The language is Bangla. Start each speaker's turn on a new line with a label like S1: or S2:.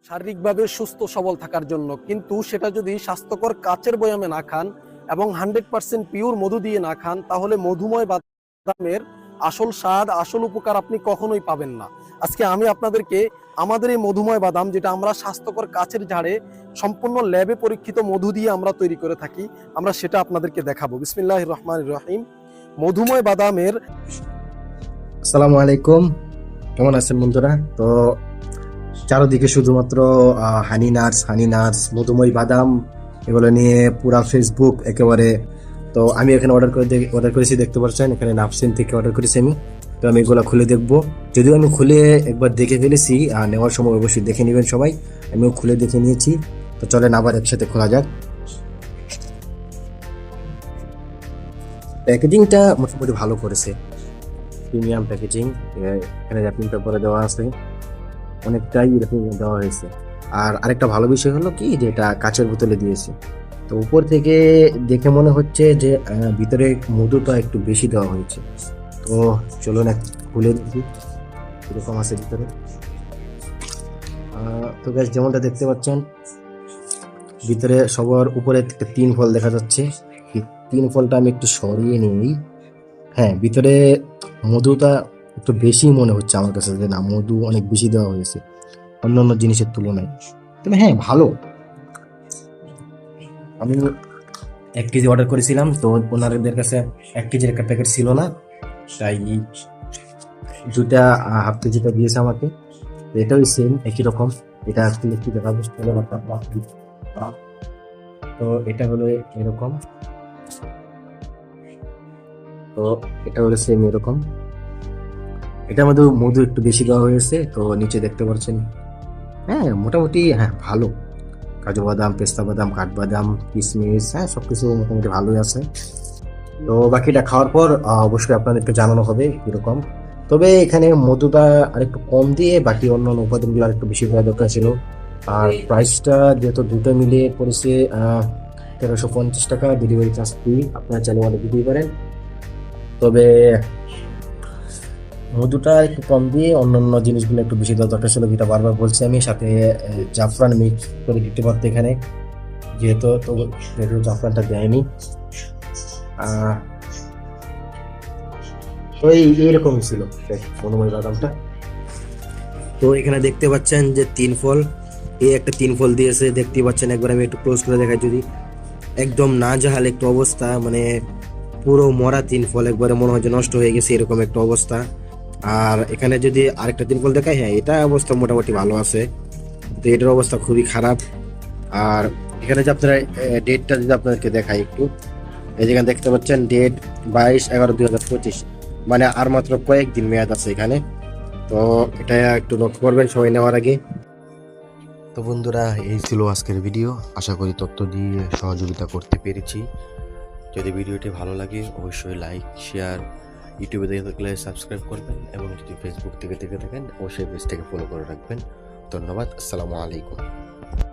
S1: শারীরিকভাবে সুস্থ সবল থাকার জন্য, কিন্তু সেটা যদি স্বাস্থ্যকর কাচের বয়ামে না খান এবং 100% পিওর মধু দিয়ে না খান, তাহলে মধুময় বাদামের আসল স্বাদ, আসল উপকার আপনি কখনোই পাবেন না। আজকে আমি আপনাদেরকে আমাদের এই মধুময় বাদাম, যেটা আমরা স্বাস্থ্যকর কাচের ঝাড়ে সম্পূর্ণ ল্যাবে পরীক্ষিত মধু দিয়ে আমরা তৈরি করে থাকি, আমরা সেটা আপনাদেরকে দেখাবো। বিসমিল্লাহির রহমানির রহিম। মধুময় বাদামের
S2: আসসালামু আলাইকুম, কেমন আছেন বন্ধুরা? তো চারদিকে শুধুমাত্র হানি নাটস, মধুময় বাদাম, এগুলো নিয়ে পুরা ফেসবুক একেবারে। তো আমি এখানে অর্ডার করেছি, দেখতে পাচ্ছেন এখানে নাফসিন থেকে অর্ডার করেছি আমি। তো আমি এগুলো খুলে দেখবো, যদিও আমি খুলে একবার দেখে ফেলেছি, নেওয়ার সময় অবশ্যই দেখে নেবেন সবাই। আমিও খুলে দেখে নিয়েছি। তো চলেন আবার একসাথে খোলা যাক। প্যাকেজিংটা মোটামুটি ভালো করেছে, প্রিমিয়াম প্যাকেজিং। এখানে র্যাপিং পেপারে দেওয়া আছে, অনেকটাই র্যাপিং দেওয়া হয়েছে। আর আরেকটা ভালো বিষয় হলো কি, যে এটা কাচের বোতলে দিয়েছে। তো উপর থেকে দেখে মনে হচ্ছে যে ভিতরে মধুটা একটু বেশি দেওয়া হয়েছে। তো চলুন এক খুলে দেখি এরকম আছে ভিতরে। তো গ্যাস যেমনটা দেখতে পাচ্ছেন, ভিতরে সবার উপরে একটা 3 ফল দেখা যাচ্ছে। 3 ফলটা আমি একটু সরিয়ে নিই। হ্যাঁ, ভিতরে মধুটা একটু বেশি মনে হচ্ছে আমার কাছে, যে না, মধু অনেক বেশি দেওয়া হয়েছে অন্যান্য জিনিসের তুলনায়। তবে হ্যাঁ, ভালো। আমি 1 কেজি অর্ডার করেছিলাম, তো ওনাদের কাছে 1 কেজির একটা প্যাকেট ছিল না, তাই 2টা হাফ কেজিটা দিয়েছে আমাকে। এটাও সেম, একই রকম। এটা আসলে কি দেখাবো, তো এটা হলো এরকম। তো এটা হলো সেম এরকম। এটার মধ্যে মধু একটু বেশি দেওয়া হয়েছে। তো নিচে দেখতে পাচ্ছেন, হ্যাঁ মোটামুটি, হ্যাঁ ভালো। কাজু বাদাম, পেস্তা বাদাম, কাঠবাদাম, কিশমিশ, হ্যাঁ সবকিছু মোটামুটি ভালোই আছে। তো বাকিটা খাওয়ার পর অবশ্যই আপনাদেরকে জানানো হবে কিরকম। তবে এখানে মধুটা আরেকটু কম দিয়ে বাকি অন্যান্য উপাদানগুলো আরেকটু বেশি দেওয়া দরকার ছিল। আর প্রাইসটা যেহেতু দুটো মিলিয়ে পড়েছে 1350 টাকা, ডেলিভারি চার্জ ফ্রি, আপনারা চাইলে অর্ডার দিতেই পারেন। তবে মধুটা একটু কম দিয়ে অন্যান্য জিনিসগুলো একটু বেশি দেওয়া দরকার ছিল, যেটা বারবার বলছি আমি। সাথে জাফরান মিক্স করে দিতে পারতো এখানে, যেহেতু জাফরানটা দেয়নি। তো এইরকমই ছিল মধুময় বাদামটা। তো এখানে দেখতে পাচ্ছেন যে 3 ফল, এই একটা 3 ফল দিয়েছে, দেখতে পাচ্ছেন। একবার আমি একটু ক্লোজ করে দেখাই, যদি একদম না জাহাল একটু অবস্থা, মানে পুরো মরা 3 ফল, একবারে মনে হয় যে নষ্ট হয়ে গেছে এরকম একটা অবস্থা। আর এখানে যদি আরেকটা 3 ফল দেখাই, হ্যাঁ এটা অবস্থা মোটামুটি ভালো আছে। তো এটার অবস্থা খুবই খারাপ। আর এখানে যে আপনারা ডেটটা যদি আপনাদেরকে দেখাই একটু, এই যেখানে দেখতে পাচ্ছেন ডেট 22/11/2025, মানে আর মাত্র কয়েকদিন মেয়াদ আছে এখানে। তো এটা একটু লক্ষ্য করবেন সবাই নেওয়ার আগে। তো বন্ধুরা, এই ছিল আজকের ভিডিও। আশা করি তথ্য দিয়ে সহযোগিতা করতে পেরেছি। যদি ভিডিওটি ভালো লাগে অবশ্যই লাইক, শেয়ার, ইউটিউবে দেখে থাকলে সাবস্ক্রাইব করবেন, এবং যদি ফেসবুক থেকে দেখে থাকেন অবশ্যই পেজটাকে ফলো করে রাখবেন। ধন্যবাদ। আসসালামু আলাইকুম।